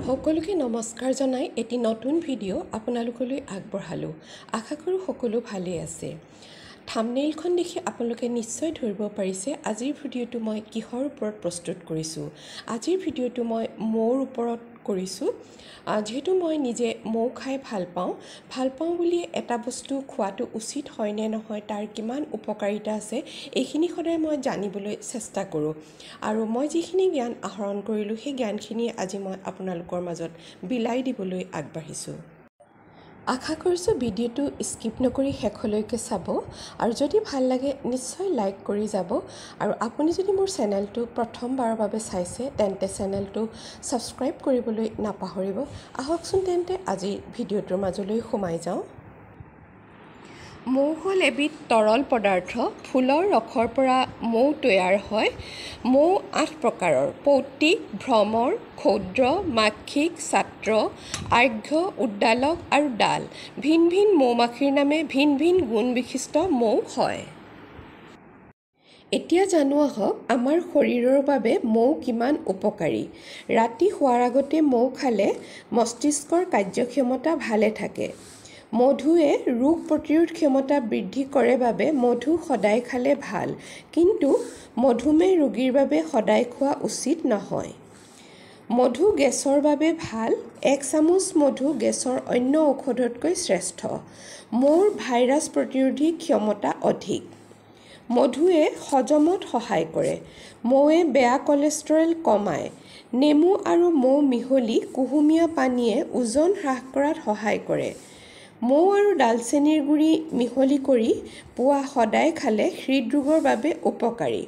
সকলোকে নমস্কাৰ জনাই এটি নতুন ভিডিঅ' আপোনালোকলৈ আগবঢ়ালোঁ। আশা কৰোঁ সকলো ভালেই আছে। থাম্বনেইলখন দেখি আপোনালোকে নিশ্চয় ধৰিব পাৰিছে আজিৰ ভিডিঅ'টো মই কিহৰ ওপৰত প্ৰস্তুত কৰিছোঁ। আজিৰ ভিডিঅ'টো মই মৌৰ ওপৰত কৰিছোঁ। যেহেতু মই নিজে মৌ খাই ভাল পাওঁ বুলি এটা বস্তু খোৱাটো উচিত হয় নে নহয়, তাৰ কিমান উপকাৰিতা আছে, এইখিনি সদায় মই জানিবলৈ চেষ্টা কৰোঁ। আৰু মই যিখিনি জ্ঞান আহৰণ কৰিলোঁ সেই জ্ঞানখিনি আজি মই আপোনালোকৰ মাজত বিলাই দিবলৈ আগবাঢ়িছোঁ। আশা কৰিছোঁ ভিডিঅ'টো স্কিপ নকৰি শেষলৈকে চাব, আৰু যদি ভাল লাগে নিশ্চয় লাইক কৰি যাব। আৰু আপুনি যদি মোৰ চেনেলটো প্ৰথমবাৰৰ বাবে চাইছে তেন্তে চেনেলটো ছাবস্ক্ৰাইব কৰিবলৈ নাপাহৰিব। আহকচোন তেন্তে আজি ভিডিঅ'টোৰ মাজলৈ সোমাই যাওঁ। মৌ হ'ল এবিধ তৰল পদাৰ্থ। ফুলৰ ৰসৰ পৰা মৌ তৈয়াৰ হয়। মৌ 8 প্ৰকাৰৰ: পৌত্তিক, ভ্ৰমৰ, ক্ষৌদ্ৰ, মাক্ষিক, ছাত্ৰ, আৰ্ঘ্য, উদ্দালক আৰু ডাল। ভিন ভিন মৌমাখিৰ নামে ভিন ভিন গুণ বিশিষ্ট মৌ হয়। এতিয়া জানো আহক আমাৰ শৰীৰৰ বাবে মৌ কিমান উপকাৰী। ৰাতি শোৱাৰ আগতে মৌ খালে মস্তিষ্কৰ কাৰ্যক্ষমতা ভালে থাকে। মধুৱে ৰোগ প্ৰতিৰোধ ক্ষমতা বৃদ্ধি কৰে বাবে মধু সদায় খালে ভাল, কিন্তু মধুমেহ ৰোগীৰ বাবে সদায় খোৱা উচিত নহয়। মধু গেছৰ বাবে ভাল। 1 চামুচ মধু গেছৰ অন্য ঔষধতকৈ শ্ৰেষ্ঠ। মৌৰ ভাইৰাছ প্ৰতিৰোধী ক্ষমতা অধিক। মধুৱে হজমত সহায় কৰে। মৌৱে বেয়া কলেষ্ট্ৰল কমায়। নেমু আৰু মৌ মিহলি কুহুমীয়া পানীয়ে ওজন হ্ৰাস কৰাত সহায় কৰে। মৌ আৰু ডালচেনিৰ গুড়ি মিহলি কৰি পুৱা সদায় খালে হৃদৰোগৰ বাবে উপকাৰী।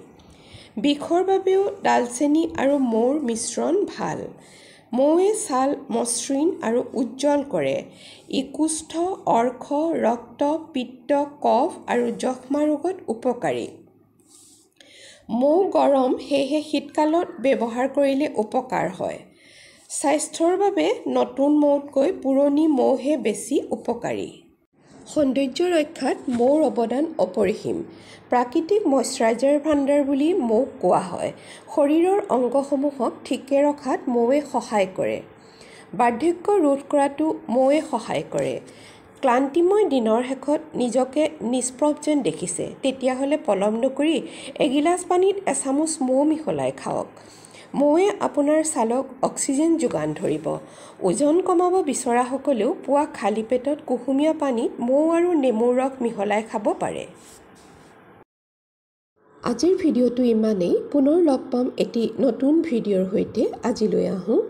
বিষৰ বাবেও ডালচেনি আৰু মৌৰ মিশ্ৰণ ভাল। মৌৱে ছাল মসৃণ আৰু উজ্জ্বল কৰে। ই কুষ্ঠ, অৰ্শ, ৰক্ত, পিত্ত, কফ আৰু যক্ষ্মা ৰোগত উপকাৰী। মৌ গৰম, সেয়েহে শীতকালত ব্যৱহাৰ কৰিলে উপকাৰ হয়। স্বাস্থ্যৰ বাবে নতুন মৌতকৈ পুৰণি মৌহে বেছি উপকাৰী। সৌন্দৰ্য ৰক্ষাত মৌৰ অৱদান অপৰিসীম। প্ৰাকৃতিক মইশ্চাৰাইজাৰ ভাণ্ডাৰ বুলি মৌক কোৱা হয়। শৰীৰৰ অংগসমূহক ঠিকে ৰখাত মৌৱে সহায় কৰে। বাৰ্ধক্য ৰোধ কৰাতো মৌৱে সহায় কৰে। ক্লান্তিময় দিনৰ শেষত নিজকে নিষ্প্ৰভ যেন দেখিছে, তেতিয়াহ'লে পলম নকৰি এগিলাচ পানীত এচামুচ মৌ মিহলাই খাওক। মৌৱে আপোনাৰ ছালক অক্সিজেন যোগান ধৰিব। ওজন কমাব বিচৰাসকলেও পুৱা খালী পেটত কুহুমীয়া পানীত মৌ আৰু নেমুৰ ৰস মিহলাই খাব পাৰে। আজিৰ ভিডিঅ'টো ইমানেই। পুনৰ লগ পাম এটি নতুন ভিডিঅ'ৰ সৈতে। আজিলৈ আহোঁ।